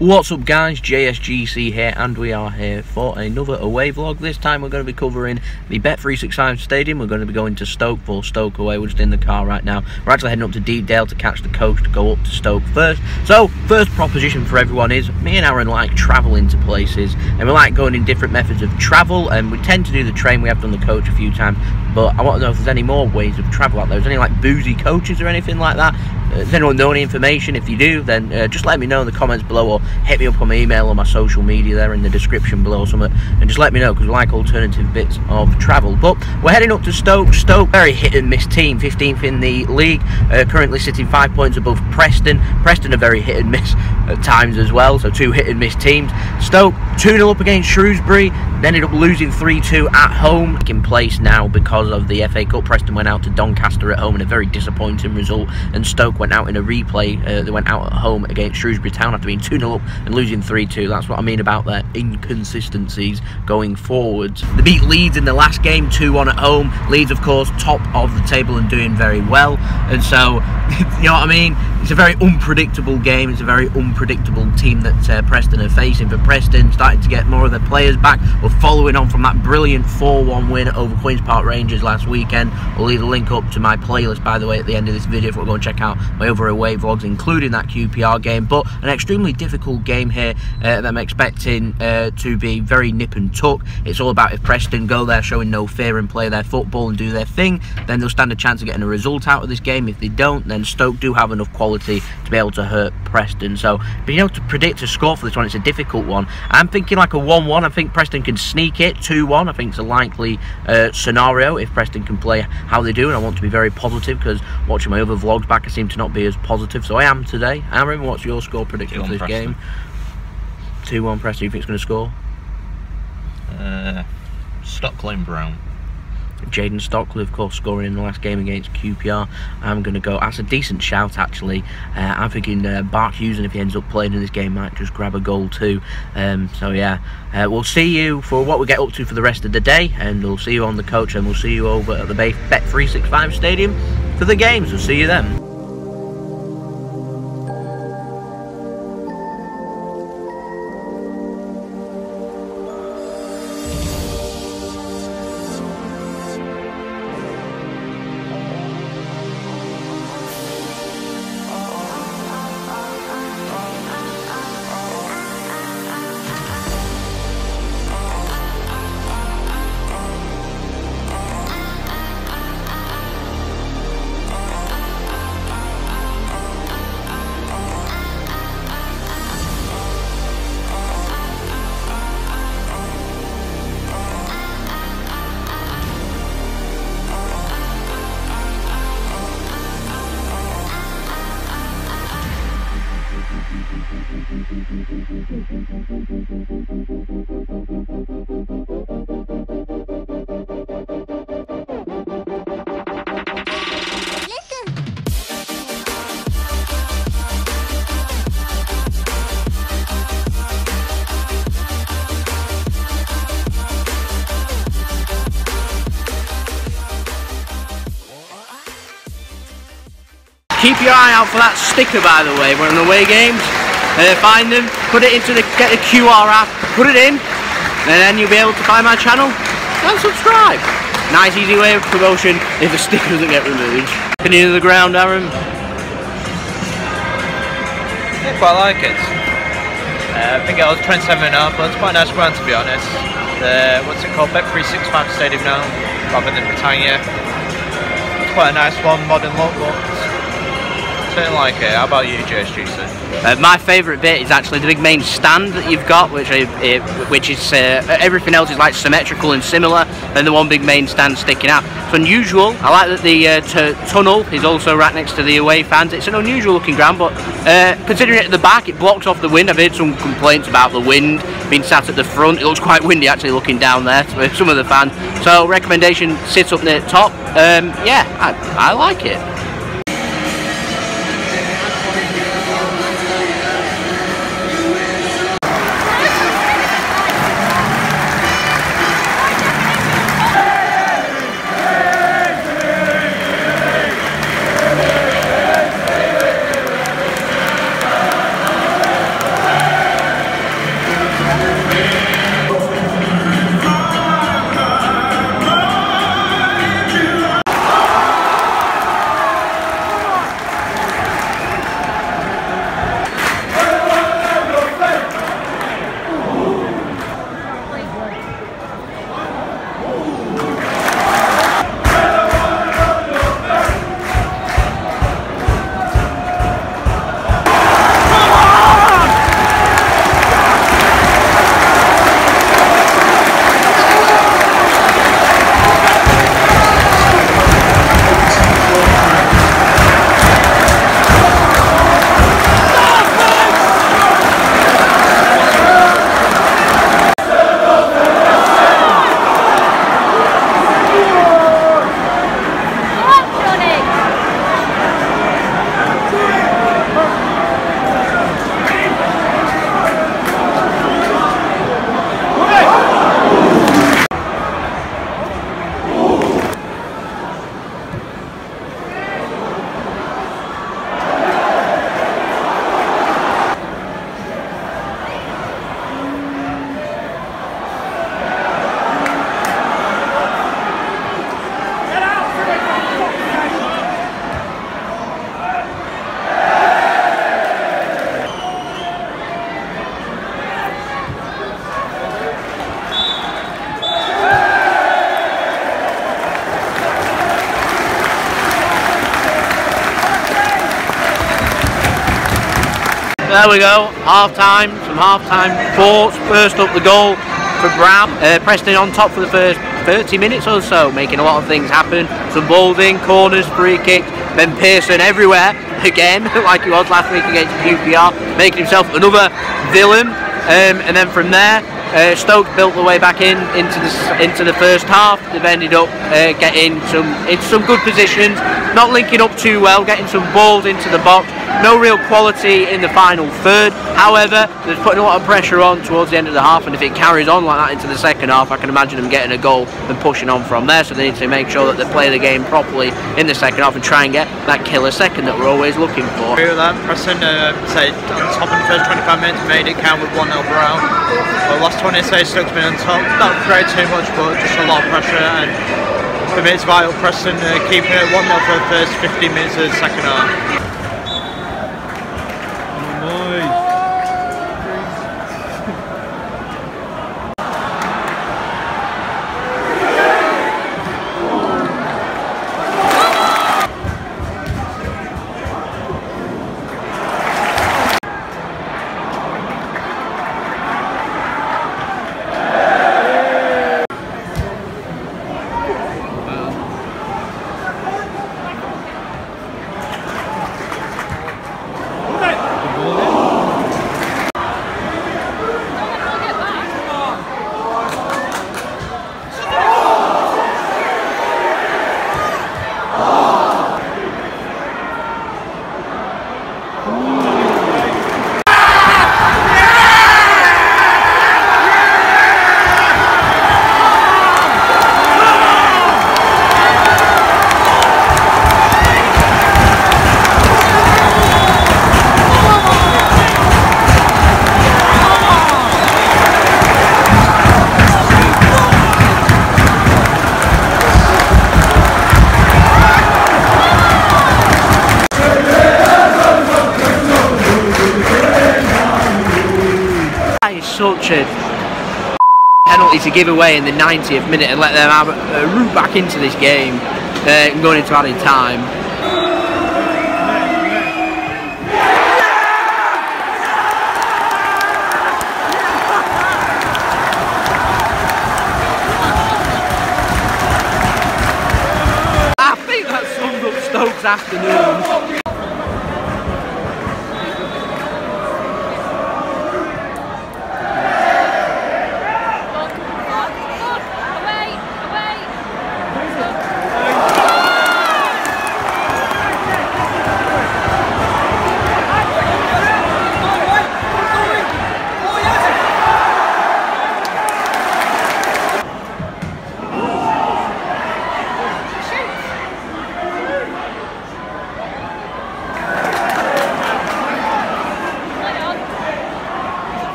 What's up guys, JSGC here, and we are here for another away vlog. This time we're going to be covering the Bet365 Stadium. We're going to be going to Stoke for Stoke away. We're just in the car right now. We're actually heading up to Deepdale to catch the coach to go up to Stoke first. So, first proposition for everyone is, me and Aaron like travelling to places, and we like going in different methods of travel, and we tend to do the train. We have done the coach a few times, but I want to know if there's any more ways of travel out there. Is there any like boozy coaches or anything like that? Does anyone know any information? If you do, then just let me know in the comments below, or hit me up on my email or my social media there in the description below or something, and just let me know, because we like alternative bits of travel. But we're heading up to Stoke. Stoke, very hit and miss team, 15th in the league, currently sitting 5 points above Preston. Preston are very hit and miss at times as well, so two hit and miss teams. Stoke 2-0 up against Shrewsbury, ended up losing 3-2 at home. In place now because of the FA Cup. Preston went out to Doncaster at home in a very disappointing result, and Stoke went out in a replay. They went out at home against Shrewsbury Town after being 2-0 up and losing 3-2. That's what I mean about their inconsistencies going forwards. They beat Leeds in the last game 2-1 at home. Leeds, of course, top of the table and doing very well, and so you know what I mean, it's a very unpredictable game. It's a very unpredictable team that Preston are facing. But Preston starting to get more of their players back. We're following on from that brilliant 4-1 win over Queen's Park Rangers last weekend. We'll leave a link up to my playlist, by the way, at the end of this video if you want to go and check out my other away vlogs, including that QPR game. But an extremely difficult game here that I'm expecting to be very nip and tuck. It's all about if Preston go there showing no fear and play their football and do their thing, then they'll stand a chance of getting a result out of this game. If they don't, then Stoke do have enough quality to be able to hurt Preston. So being able to predict a score for this one, it's a difficult one. I'm thinking like a 1-1. I think Preston can sneak it. 2-1, I think it's a likely scenario if Preston can play how they do, and I want to be very positive, because watching my other vlogs back, I seem to not be as positive, so I am today. Aaron, what's your score prediction for this game? 2-1 Preston. You think it's going to score? Stockland Brown. Jaden Stockley, of course, scoring in the last game against QPR. I'm going to go, that's a decent shout actually. I'm thinking Bart Hughes, and if he ends up playing in this game, might just grab a goal too. So yeah, we'll see you for what we get up to for the rest of the day, and we'll see you on the coach, and we'll see you over at the Bet365 Stadium for the games. We'll see you then. Keep your eye out for that sticker, by the way. We're on the away games. Find them, put it into get the QR app, put it in, and then you'll be able to find my channel and subscribe. Nice, easy way of promotion if the sticker doesn't get removed. Opinion of the ground, Aaron? Yeah, quite like it. I think it was 27.5, but it's quite a nice ground, to be honest. What's it called? Bet365 Stadium now, rather than Britannia. It's quite a nice one, modern look. Certainly like it. How about you, JSGC? My favourite bit is actually the big main stand that you've got, which is everything else is like symmetrical and similar, and the one big main stand sticking out. It's unusual. I like that the tunnel is also right next to the away fans. It's an unusual looking ground, but considering it at the back, it blocks off the wind. I've heard some complaints about the wind being sat at the front. It looks quite windy actually looking down there to some of the fans. So recommendation, sit up near the top. Yeah, I like it. there we go, half-time, some half-time thoughts. First up, the goal for Brown. Preston on top for the first 30 minutes or so, making a lot of things happen. Some balls in, corners, free kicks, then Pearson everywhere, again, like he was last week against QPR, making himself another villain. And then from there, Stoke built their way back into the first half. They've ended up getting into some good positions, not linking up too well, getting some balls into the box. No real quality in the final third. However, there's putting a lot of pressure on towards the end of the half, and if it carries on like that into the second half, I can imagine them getting a goal and pushing on from there. So they need to make sure that they play the game properly in the second half and try and get that killer second that we're always looking for. Agree with that. Preston say on top in the first 25 minutes, made it count with 1-0 Brown. But last 20 says Stoke's been on top. Not great too much, but just a lot of pressure, and for me it's vital. Preston keeping it 1-0 for the first 15 minutes of the second half. Such a penalty to give away in the 90th minute and let them have a route back into this game and going into added time. I think that summed up Stoke's afternoon.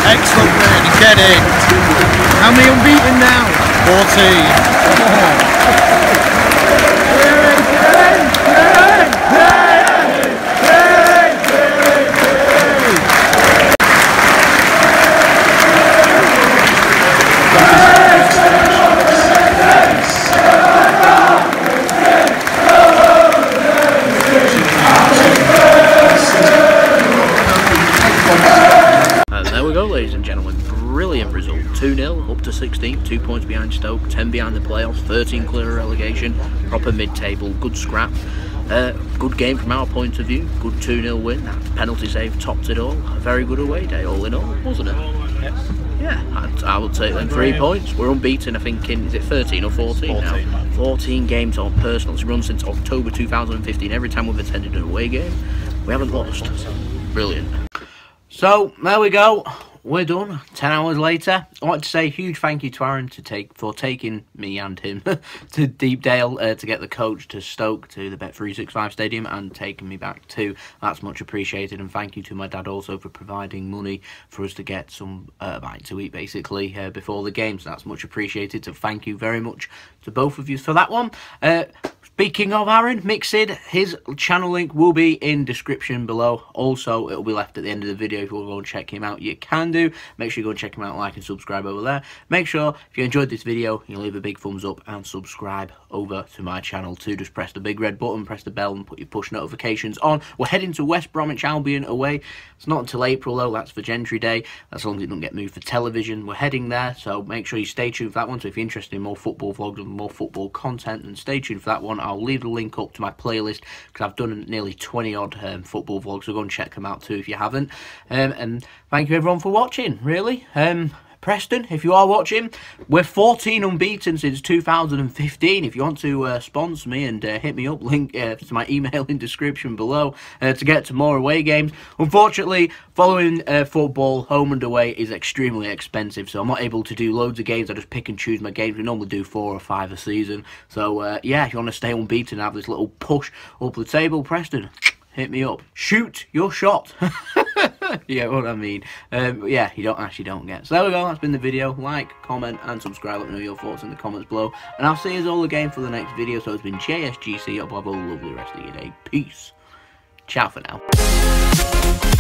Excellent win, get in. How many unbeaten now? 14. Ladies and gentlemen, brilliant result. 2-0 up to 16, 2 points behind Stoke, 10 behind the playoffs, 13 clear of relegation, proper mid-table, good scrap. Good game from our point of view, good 2-0 win. That penalty save topped it all. A very good away day all in all, wasn't it? Yes. Yeah, I would take them 3 points. We're unbeaten, I think, in, is it 13 or 14 now? 14 games on personals. Run since October 2015, every time we've attended an away game. We haven't lost. Brilliant. So, there we go. We're done. 10 hours later. I want to say a huge thank you to Aaron for taking me and him to Deepdale to get the coach to Stoke to the Bet365 Stadium and taking me back too. That's much appreciated. And thank you to my dad also for providing money for us to get some bite to eat basically before the games. That's much appreciated. So thank you very much to both of you for that one. Speaking of Aaron, Mixed, his channel link will be in description below. Also, it will be left at the end of the video. If you want to go and check him out, you can do. Make sure you go and check him out, like and subscribe over there. Make sure, if you enjoyed this video, you leave a big thumbs up and subscribe over to my channel too. Just press the big red button, press the bell and put your push notifications on. We're heading to West Bromwich Albion away. It's not until April though, that's for Gentry Day. That's as long as it doesn't get moved for television. We're heading there, so make sure you stay tuned for that one. So if you're interested in more football vlogs and more football content, then stay tuned for that one. I'll leave the link up to my playlist because I've done nearly 20 odd football vlogs, so go and check them out too if you haven't. And thank you everyone for watching, really. Preston, if you are watching, we're 14 unbeaten since 2015. If you want to sponsor me and hit me up, link to my email in description below to get to more away games. Unfortunately, following football, home and away is extremely expensive, so I'm not able to do loads of games. I just pick and choose my games. We normally do 4 or 5 a season. So, yeah, if you want to stay unbeaten and have this little push up the table, Preston, hit me up. Shoot your shot. Yeah, what I mean. Yeah, you don't get. So there we go. That's been the video. Like, comment, and subscribe. Let me know your thoughts in the comments below. And I'll see you all again for the next video. So it's been JSGC. Hope you have a lovely rest of your day. Peace. Ciao for now.